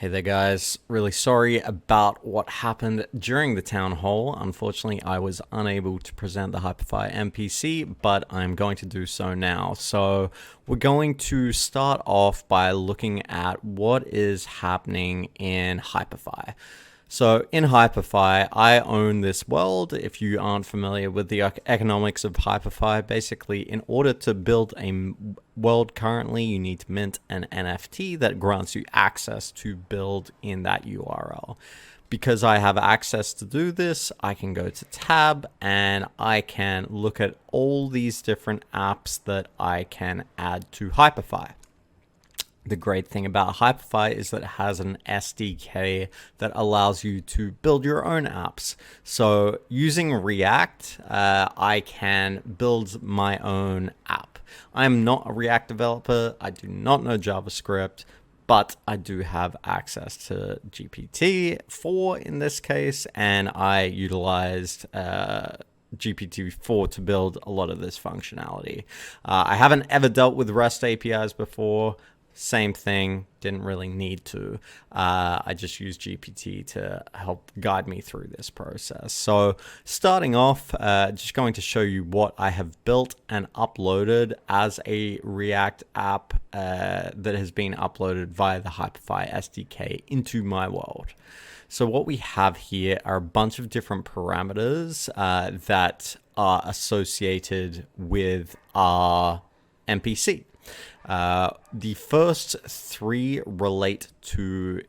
Hey there guys, really sorry about what happened during the town hall. Unfortunately, I was unable to present the Hyperfy NPC, but I'm going to do so now. So we're going to start off by looking at what is happening in Hyperfy. So in Hyperfy, I own this world. If you aren't familiar with the economics of Hyperfy, basically in order to build a world currently, you need to mint an NFT that grants you access to build in that URL. Because I have access to do this, I can go to tab and I can look at all these different apps that I can add to Hyperfy. The great thing about Hyperfy is that it has an SDK that allows you to build your own apps. So using React, I can build my own app. I'm not a React developer. I do not know JavaScript, but I do have access to GPT-4 in this case, and I utilized GPT-4 to build a lot of this functionality. I haven't ever dealt with REST APIs before. Same thing, didn't really need to. I just used GPT to help guide me through this process. So starting off, just going to show you what I have built and uploaded as a React app that has been uploaded via the Hyperfy SDK into my world. So what we have here are a bunch of different parameters that are associated with our NPC. The first three relate to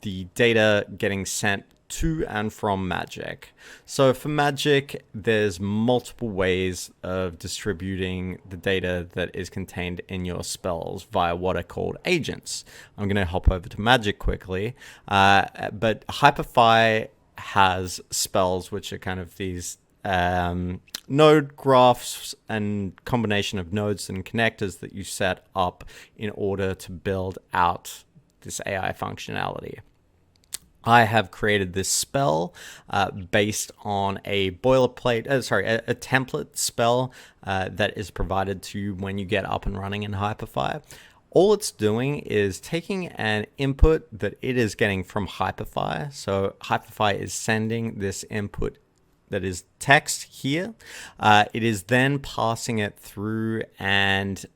the data getting sent to and from Magick. So for Magick, there's multiple ways of distributing the data that is contained in your spells via what are called agents. I'm going to hop over to Magick quickly, but Hyperfy has spells which are kind of these node graphs and combination of nodes and connectors that you set up in order to build out this AI functionality. I have created this spell based on a boilerplate, a template spell that is provided to you when you get up and running in Hyperfy. All it's doing is taking an input that it is getting from Hyperfy. So Hyperfy is sending this input that is text here. It is then passing it through and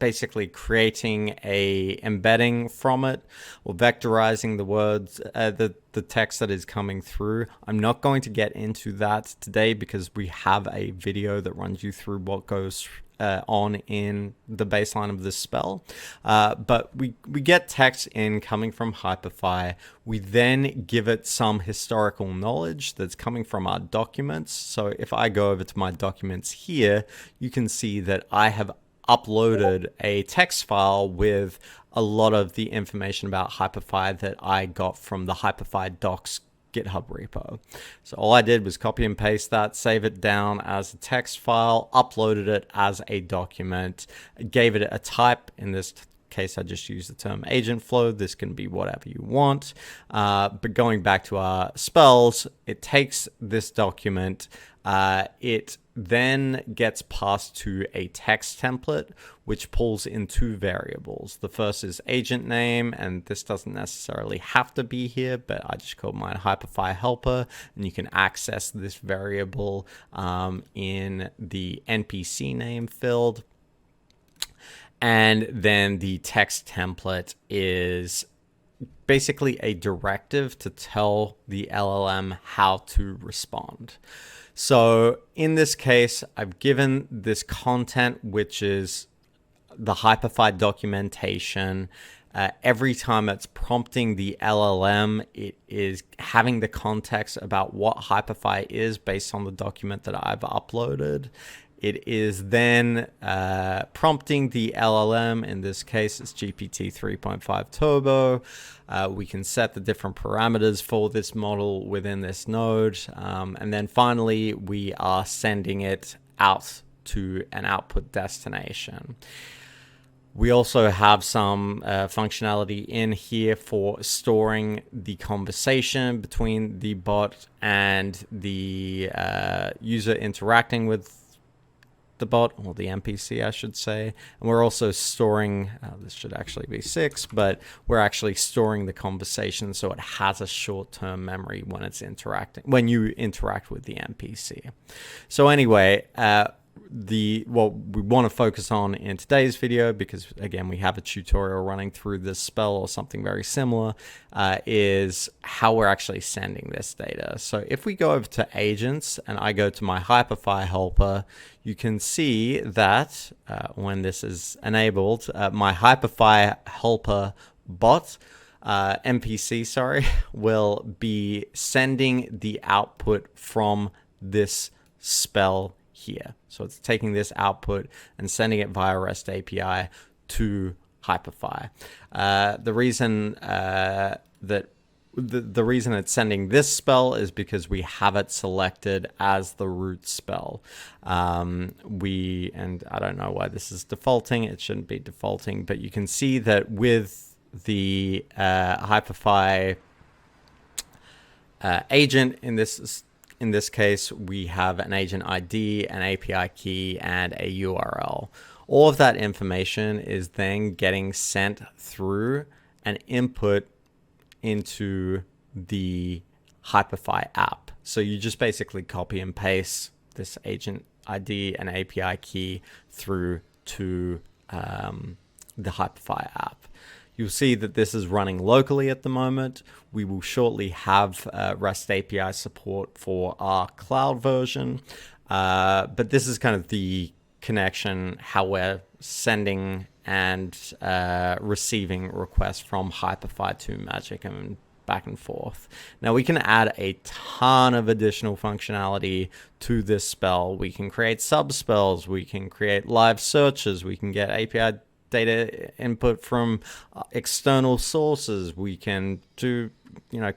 basically creating a embedding from it, or vectorizing the words, the text that is coming through. I'm not going to get into that today because we have a video that runs you through what goes on in the baseline of this spell. But we get text in coming from Hyperfy. We then give it some historical knowledge that's coming from our documents. So if I go over to my documents here, you can see that I have uploaded a text file with a lot of the information about Hyperfy that I got from the Hyperfy docs GitHub repo. So all I did was copy and paste that, save it down as a text file, uploaded it as a document, gave it a type. In this case, I just used the term agent flow. This can be whatever you want. But going back to our spells, it takes this document, it then gets passed to a text template, which pulls in two variables. The first is agent name, and this doesn't necessarily have to be here, but I just called mine Hyperfy helper, and you can access this variable in the NPC name field. And then the text template is basically a directive to tell the LLM how to respond. So in this case, I've given this content, which is the Hyperfy documentation. Every time it's prompting the LLM, it is having the context about what Hyperfy is based on the document that I've uploaded. It is then prompting the LLM. In this case, it's GPT 3.5 Turbo. We can set the different parameters for this model within this node. And then finally, we are sending it out to an output destination. We also have some functionality in here for storing the conversation between the bot and the user interacting with the bot, or the NPC, I should say. And we're also storing, this should actually be 6, but we're actually storing the conversation so it has a short-term memory when it's interacting, when you interact with the NPC. So anyway, what we want to focus on in today's video, because again we have a tutorial running through this spell or something very similar, is how we're actually sending this data. So if we go over to agents and I go to my Hyperfy helper, you can see that when this is enabled, my Hyperfy helper bot NPC, sorry, will be sending the output from this spell here. So it's taking this output and sending it via REST API to Hyperfy. The reason the reason it's sending this spell is because we have it selected as the root spell. And I don't know why this is defaulting. It shouldn't be defaulting, but you can see that with the Hyperfy agent in this case, we have an agent ID, an API key, and a URL. All of that information is then getting sent through an input into the Hyperfy app. So you just basically copy and paste this agent ID and API key through to the Hyperfy app. You'll see that this is running locally at the moment. We will shortly have REST API support for our cloud version. But this is kind of the connection, how we're sending and receiving requests from Hyperfy to Magick and back and forth. Now we can add a ton of additional functionality to this spell. We can create sub-spells, we can create live searches, we can get API data input from external sources. We can do,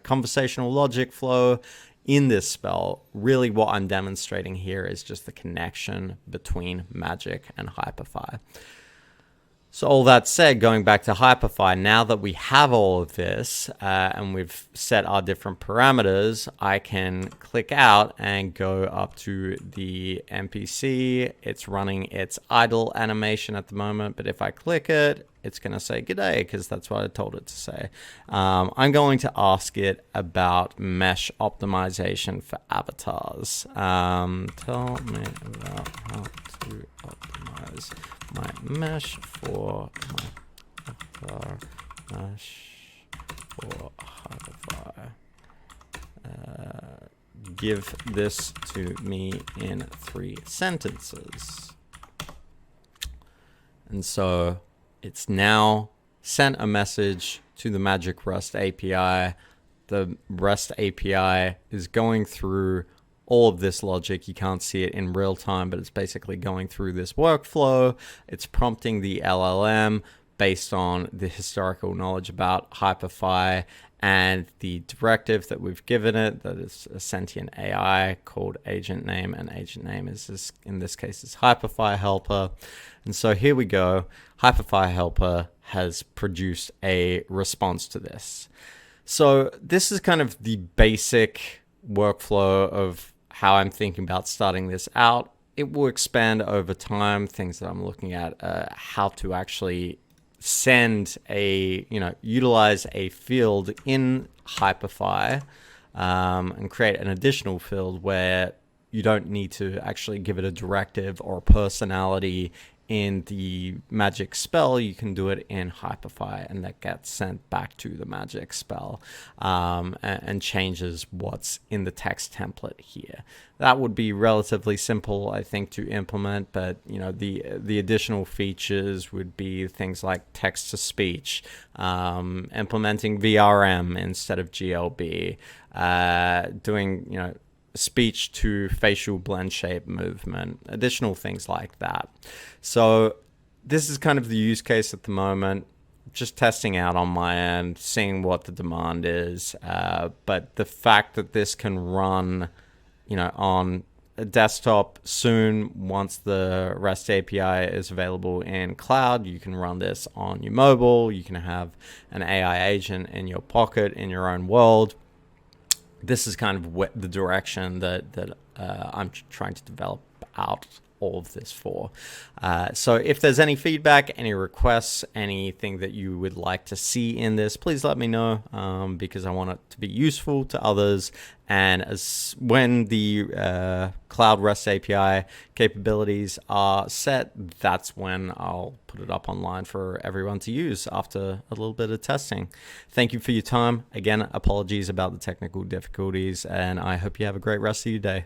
conversational logic flow in this spell. Really what I'm demonstrating here is just the connection between Magick and Hyperfy. So all that said, going back to Hyperfy, now that we have all of this and we've set our different parameters, I can click out and go up to the NPC. It's running its idle animation at the moment, but if I click it, it's going to say g'day because that's what I told it to say. I'm going to ask it about mesh optimization for avatars. Tell me about how to optimize my mesh for my avatar, mesh for Hyperfy. Give this to me in 3 sentences. And so it's now sent a message to the Magick REST API. The REST API is going through all of this logic. You can't see it in real time, but it's basically going through this workflow. It's prompting the LLM based on the historical knowledge about Hyperfy and the directive that we've given it, that is a sentient AI called agent name, and agent name is in this case is Hyperfy helper. And so here we go. Hyperfy helper has produced a response to this. So this is kind of the basic workflow of how I'm thinking about starting this out. It will expand over time. Things that I'm looking at, how to actually send utilize a field in Hyperfy and create an additional field where you don't need to actually give it a directive or a personality in the Magick spell. You can do it in Hyperfy, and that gets sent back to the Magick spell and changes what's in the text template here. That would be relatively simple, I think, to implement, but the additional features would be things like text to speech, implementing VRM instead of GLB, doing speech to facial blend shape movement, additional things like that. So this is kind of the use case at the moment, just testing out on my end, seeing what the demand is. But the fact that this can run, on a desktop soon, once the REST API is available in cloud, you can run this on your mobile. You can have an AI agent in your pocket, in your own world. This is kind of the direction that I'm trying to develop out all of this for. So if there's any feedback, any requests, anything that you would like to see in this, please let me know, because I want it to be useful to others. And when the Cloud REST API capabilities are set, that's when I'll put it up online for everyone to use after a little bit of testing. Thank you for your time. Again, apologies about the technical difficulties, and I hope you have a great rest of your day.